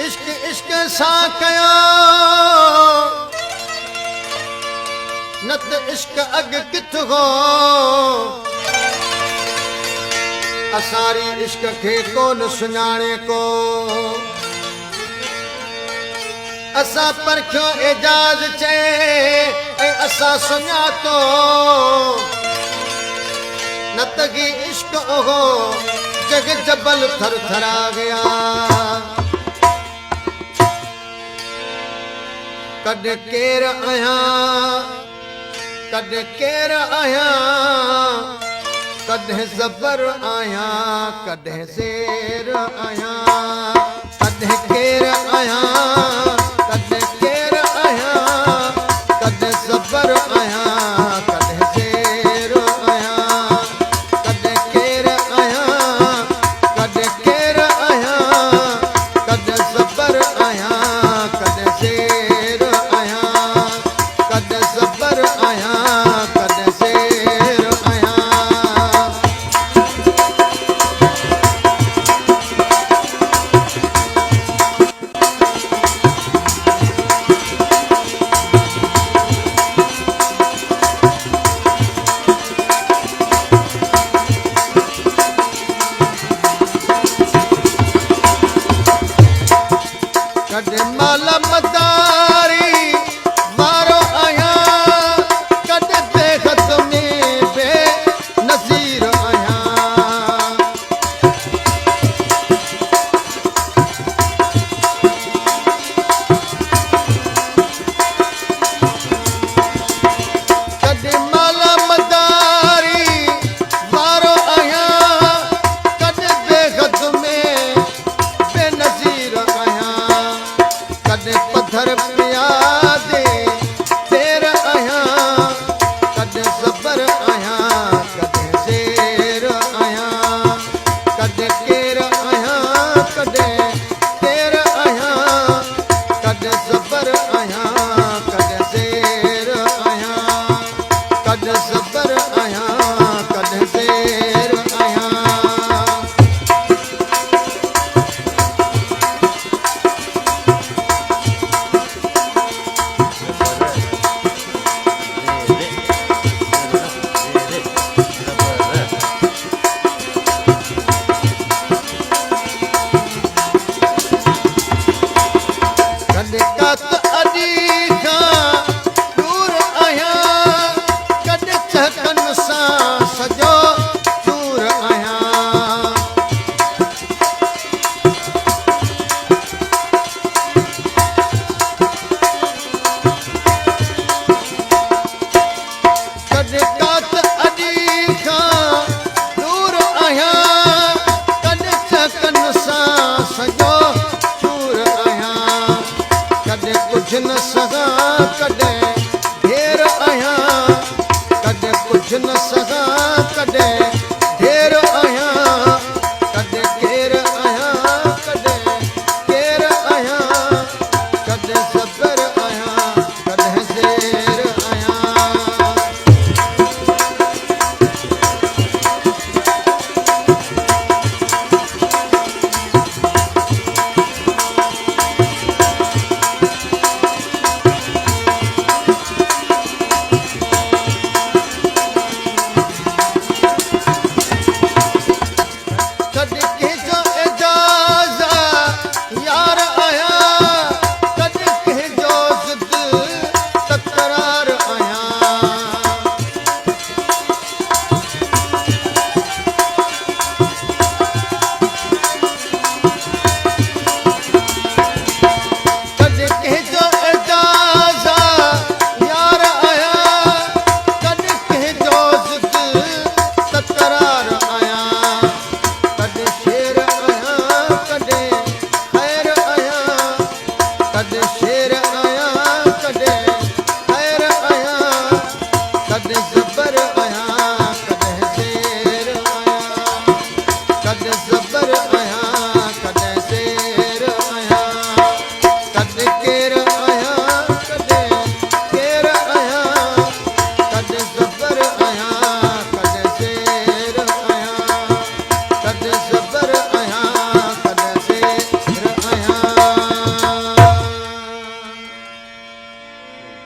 इश्क इश्क सां कयो न त इश्क अॻु किथ हो असारी इश्क खे कोन सुञाणे को असां परखियो एजाज़ चए ऐं असां सुञातो न त ही इश्क ओहो जग जबल थर थरा गया कॾ केर आहियां कॾ केर आहियां कॾहिं ज़बर आहियां कॾहिं ज़ेर आहियां कॾहिं केर आहियां कॾहिं केर आहियां कॾहिं ज़बर आहियां कॾहिं ज़ेर आहियां कॾहिं केर आहियां कॾहिं केर आहियां कॾहिं ज़बर आहियां कॾहिं ज़ेर आहियां कॾहिं ज़बर आहियां कॾहिं ज़ेर आहियां कॾहिं माल मदारी वारो आहियां कॾहिं बेख़त में बेनज़ीर आहियां कॾहिं माल मदारी वारो आहियां कॾहिं बेख़त में बेनज़ीर आहियां कॾहिं पत्थर पिया दे ज़ेर आहियां कॾहिं ज़बर आहियां कॾहिं ज़ेर आहियां कॾहिं केर आहियां कॾहिं केर आहियां कॾहिं ज़बर आहियां कॾहिं ज़ेर आहियां कॾहिं ज़बर आहियां कॾहिं ज़ेर आहियां कॾहिं कात अॾी खां दूर आहियां कॾहिं चहकनि सां सॼो दूर आहियां कॾहिं कात अॾी खां दूर आहियां कॾहिं चहकनि सां सॼो दूर आहियां कॾहिं कुझु न सघां कॾहिं ढेर आहियां कॾहिं कुझु न सघां कॾहिं ढेर आहियां कॾहिं केर आहियां कॾहिं केर आहियां कॾहिं ज़बर आहियां कॾहिं ज़ेर आहियां कॾहिं कंहिंजो एजाज़ यार आहियां कॾहिं कंहिंजो ज़िद तकरार आहियां कॾहिं कंहिंजो एजाज़ यार आहियां कॾहिं कंहिंजो ज़िद तकरार आहियां कॾहिं शेर आहियां कॾहिं ख़ैर आहियां कॾहिं शेर आहियां कॾहिं ख़ैर आहियां कॾहिं ज़बर आहियां कॾहिं ज़ेर आहियां कॾहिं ज़बर आहियां